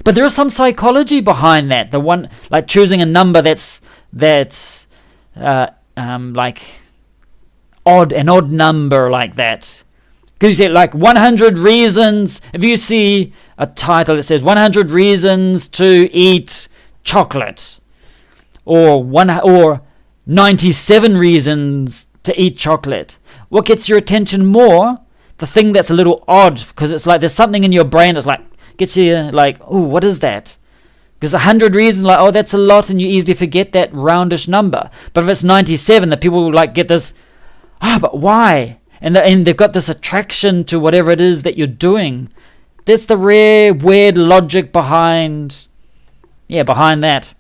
But there is some psychology behind that. The one, like choosing a number that's like an odd number like that. Because you say like 100 reasons. If you see a title that says 100 reasons to eat chocolate, or 97 reasons to eat chocolate, what gets your attention more? The thing that's a little odd, because it's like there's something in your brain that's like gets you like, oh, what is that? Because 100 reasons, like, oh, that's a lot, and you easily forget that roundish number. But if it's 97, the people will like get this, but why? And they've got this attraction to whatever it is that you're doing. That's the rare, weird logic behind that.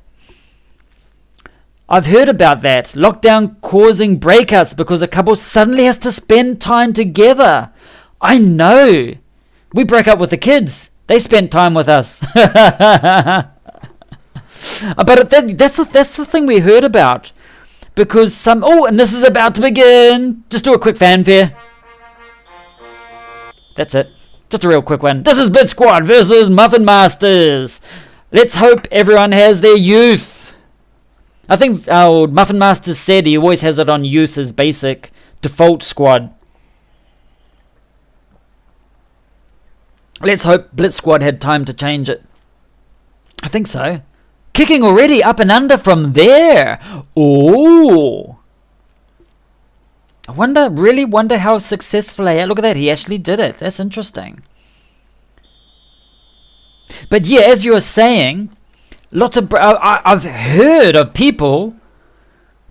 I've heard about that. Lockdown causing breakups because a couple suddenly has to spend time together. I know. We broke up with the kids. They spent time with us. But that's the thing we heard about. Because and this is about to begin. Just do a quick fanfare. That's it. Just a real quick one. This is Blitz-Squad versus Muffin Masters. Let's hope everyone has their youth. I think our Muffin Master said he always has it on youth as basic default squad. Let's hope Blitz-Squad had time to change it. I think so. Kicking already up and under from there. Oh. I really wonder how successful he is. Look at that. He actually did it. That's interesting. But yeah, as you were saying, lots of I've heard of people,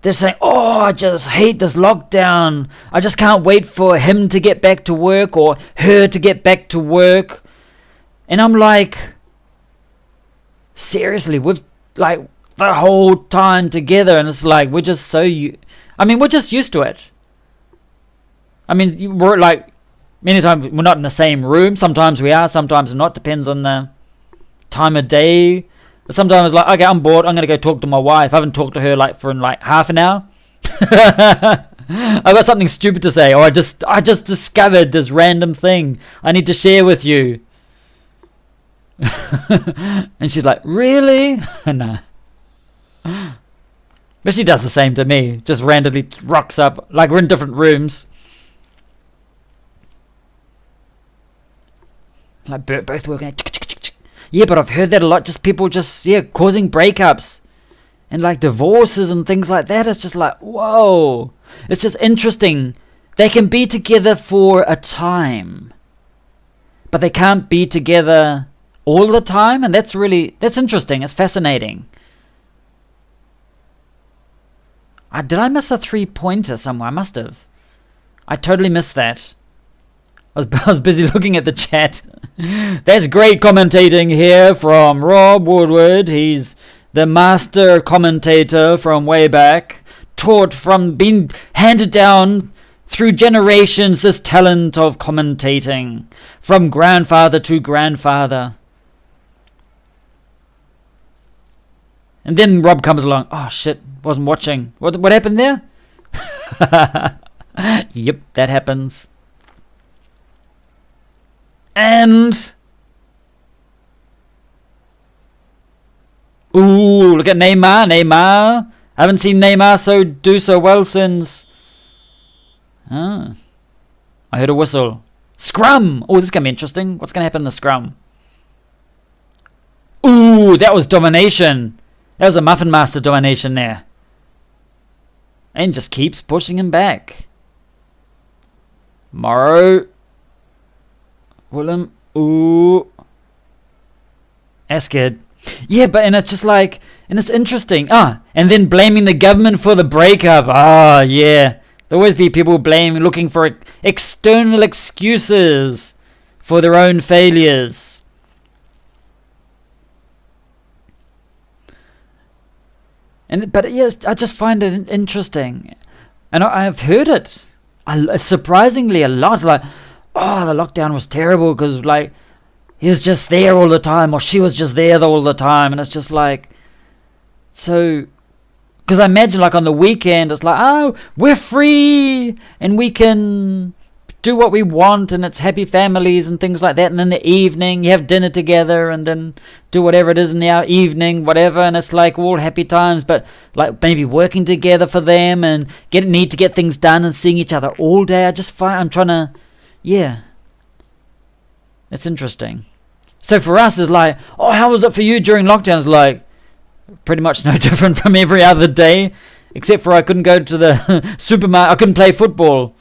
they're saying, oh, I just hate this lockdown. I just can't wait for him to get back to work or her to get back to work. And I'm like, seriously, we've like the whole time together, and it's like we're just we're just used to it. I mean, we're like, many times we're not in the same room. Sometimes we are, sometimes not. Depends on the time of day. But sometimes it's like, okay, I'm bored. I'm going to go talk to my wife. I haven't talked to her for half an hour. I got something stupid to say, or I just discovered this random thing I need to share with you. And she's like, really? No. But she does the same to me, just randomly rocks up, like we're in different rooms. Like both working. Yeah, but I've heard that a lot, just people just, causing breakups. And like divorces and things like that. It's just like, whoa. It's just interesting. They can be together for a time, but they can't be together all the time. And that's interesting. It's fascinating. Did I miss a 3-pointer somewhere? I must have. I totally missed that. I was busy looking at the chat. That's great commentating here from Rob Woodward. He's the master commentator from way back, being handed down through generations, this talent of commentating from grandfather to grandfather. And then Rob comes along. Oh shit, wasn't watching. What happened there? Yep, that happens. And ooh, look at Neymar. I haven't seen Neymar do so well since. I heard a whistle. Scrum. Oh, this is gonna be interesting. What's gonna happen in the scrum? Ooh, that was domination. That was a Muffin Master domination there. And just keeps pushing him back. Morrow. Willem. Ooh. That's good. Yeah, and it's just like, and it's interesting. And then blaming the government for the breakup. Yeah. There'll always be people looking for external excuses for their own failures. But yes, I just find it interesting. And I've heard it surprisingly a lot. Like, the lockdown was terrible because, like, he was just there all the time, or she was just there all the time. And it's just like, so, because I imagine, like, on the weekend, it's like, we're free and we can do what we want and it's happy families and things like that. And in the evening, you have dinner together and then do whatever it is in the evening, whatever. And it's like all happy times, but like maybe working together for them and need to get things done and seeing each other all day. I'm trying to, it's interesting. So for us, it's like, how was it for you during lockdown? It's like, pretty much no different from every other day, except for I couldn't go to the supermarket. I couldn't play football.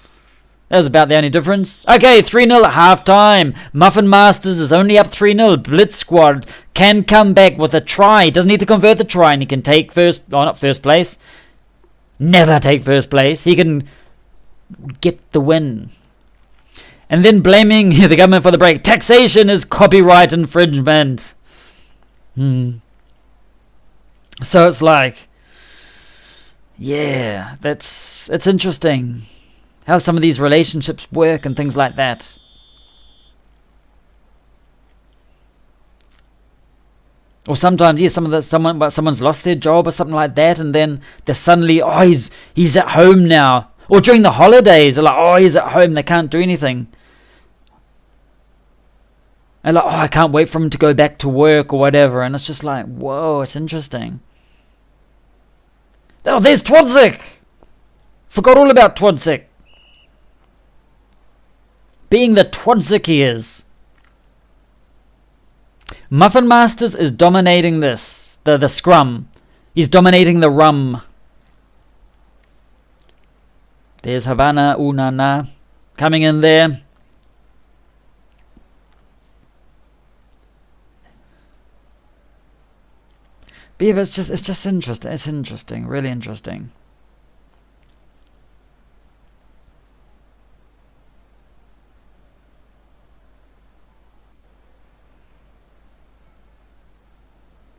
That was about the only difference. Okay, 3-0 at half-time. Muffin Masters is only up 3-0. Blitz-Squad can come back with a try. He doesn't need to convert the try, and he can take not first place. Never take first place. He can get the win. And then blaming the government for the break. Taxation is copyright infringement. So it's like, it's interesting how some of these relationships work and things like that. Or sometimes, someone's lost their job or something like that, and then they're suddenly, he's at home now. Or during the holidays, they're like, he's at home, they can't do anything. And like, I can't wait for him to go back to work or whatever. And it's just like, whoa, it's interesting. Oh, there's Twodzik. Forgot all about Twodzik. Being the Twodzik he is. Muffin Masters is dominating this. The scrum. He's dominating the rum. There's Havana Unana coming in there. But yeah, it's just interesting. It's interesting, really interesting.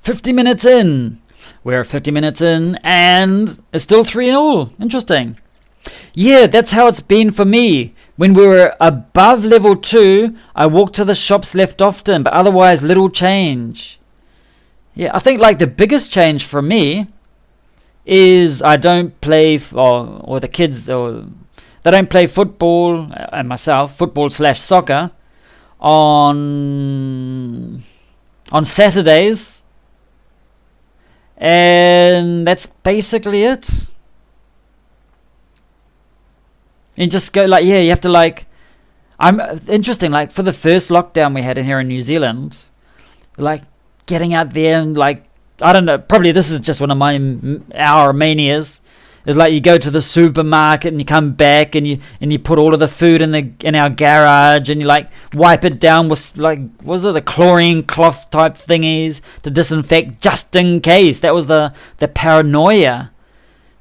"50 minutes in." We're 50 minutes in, and it's still 3-0. Interesting. Yeah, that's how it's been for me. When we were above level 2, I walked to the shops left often, but otherwise little change. Yeah, I think like the biggest change for me is I don't play, or the kids, or they don't play football, and myself, football/soccer on Saturdays, and that's basically it. And just go like, yeah, you have to like, I'm interesting, like for the first lockdown we had in here in New Zealand, like getting out there and like, I don't know, probably this is just one of our manias. It's like you go to the supermarket and you come back and you put all of the food in our garage and you like wipe it down with like, was it the chlorine cloth type thingies to disinfect just in case. That was the paranoia,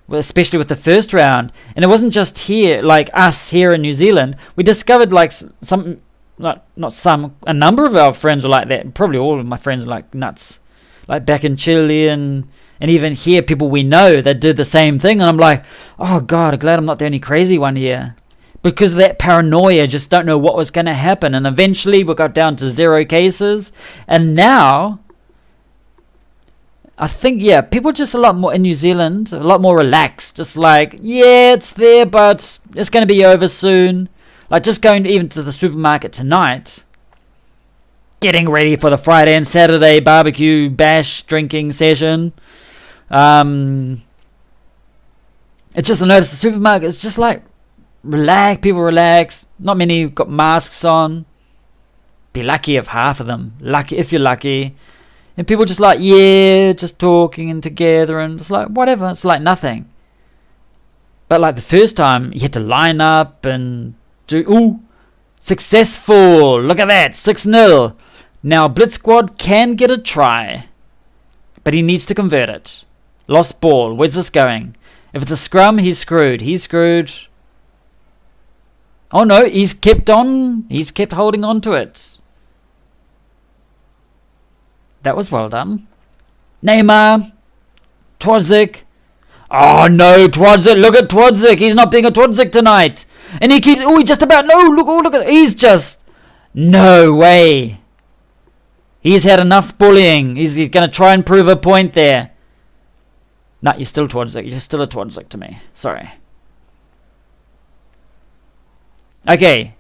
especially with the first round. And it wasn't just here, like us here in New Zealand. We discovered like a number of our friends were like that. Probably all of my friends are like nuts. Like back in Chile and even here, people we know that did the same thing. And I'm like, oh God, I'm glad I'm not the only crazy one here. Because of that paranoia, just don't know what was going to happen. And eventually we got down to 0 cases. And now, I think, yeah, people are just a lot more in New Zealand, a lot more relaxed. Just like, yeah, it's there, but it's going to be over soon. Like just going even to the supermarket tonight, getting ready for the Friday and Saturday barbecue bash drinking session. It's just, I noticed the supermarket, it's just like relax, people relax. Not many got masks on. Be lucky if half of them, lucky if you're lucky. And people just like, yeah, just talking and together and it's like whatever, it's like nothing. But like the first time you had to line up and do, successful, look at that, 6-0. Now Blitz-Squad can get a try, but he needs to convert it. Lost ball. Where's this going? If it's a scrum, he's screwed. Oh no, he's kept holding on to it. That was well done. Neymar. Twardzik. Oh no, Twardzik. Look at Twardzik. He's not being a Twardzik tonight. And he keeps, he just about, no, look at, he's just, no way. He's had enough bullying. He's going to try and prove a point there. Nah, you're still Twardzik. You're still a Twardzik to me. Sorry. Okay.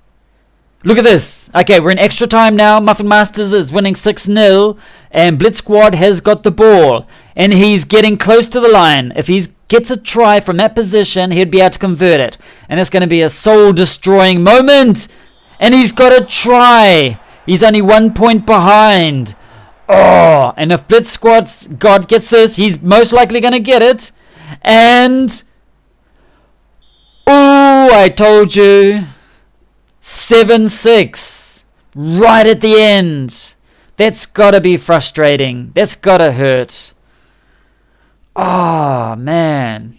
Look at this. Okay, we're in extra time now. Muffin Masters is winning 6-0. And Blitz-Squad has got the ball. And he's getting close to the line. If he gets a try from that position, he'd be able to convert it. And it's going to be a soul-destroying moment. And he's got a try. He's only 1 point behind. Oh, and if Blitz-Squad God gets this, he's most likely going to get it. And, oh, I told you. 7-6. Right at the end. That's got to be frustrating. That's got to hurt. Oh, man.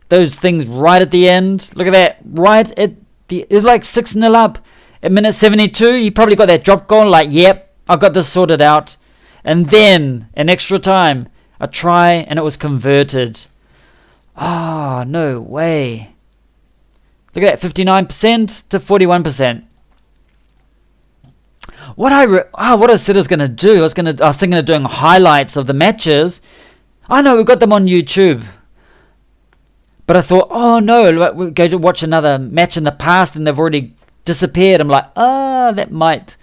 Those things right at the end. Look at that. Right at the... It's like 6-0 up. At minute 72, he probably got that drop goal. Like, yep, I got this sorted out. And then, in extra time, a try, and it was converted. Oh, no way. Look at that, 59% to 41%. What I said I was going to do, I was thinking of doing highlights of the matches. I know, we got them on YouTube. But I thought, oh no, we'll go to watch another match in the past and they've already disappeared. I'm like, that might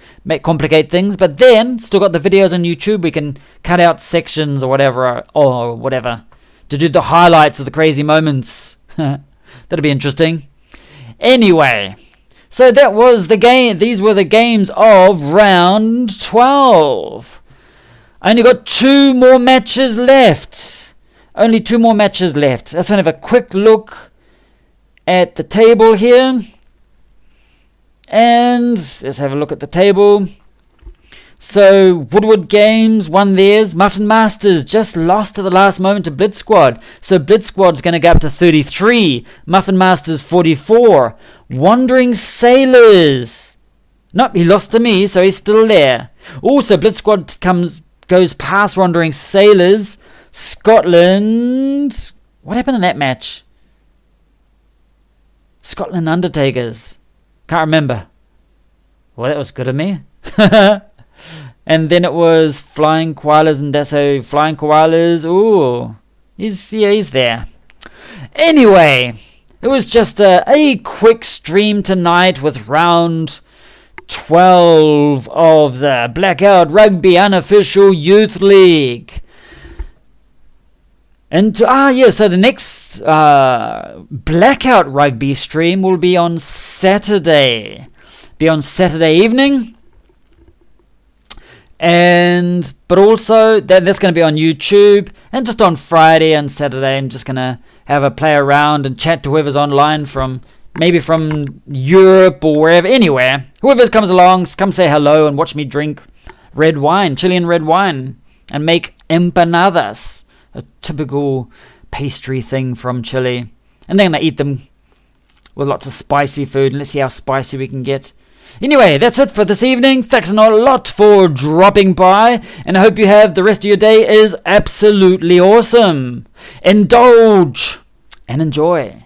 complicate things. But then, still got the videos on YouTube. We can cut out sections or whatever to do the highlights of the crazy moments. That'll be interesting. Anyway, so that was the game. These were the games of round 12. I only got 2 more matches left. Only 2 more matches left. Let's have a quick look at the table here. And let's have a look at the table. So, Woodward Games won theirs. Muffin Masters just lost at the last moment to Blitz-Squad. So, Blitz-Squad's going to go up to 33. Muffin Masters 44. Wandering Sailors. Nope, he lost to me, so he's still there. Also, Blitz-Squad goes past Wandering Sailors. Scotland. What happened in that match? Scotland Undertakers. Can't remember. Well, that was good of me. And then it was Flying Koalas and Flying Koalas. Ooh. He's there. Anyway, it was just a quick stream tonight with round 12 of the Blackout Rugby Unofficial Youth League. And so the next Blackout Rugby stream will be on Saturday. Evening. But also that's going to be on YouTube, and just on Friday and Saturday I'm just going to have a play around and chat to whoever's online from Europe or wherever, anywhere. Whoever comes along, come say hello and watch me drink red wine, Chilean red wine, and make empanadas, a typical pastry thing from Chile. And then I'm going to eat them with lots of spicy food, and let's see how spicy we can get. Anyway, that's it for this evening. Thanks a lot for dropping by, and I hope you have the rest of your day is absolutely awesome. Indulge and enjoy.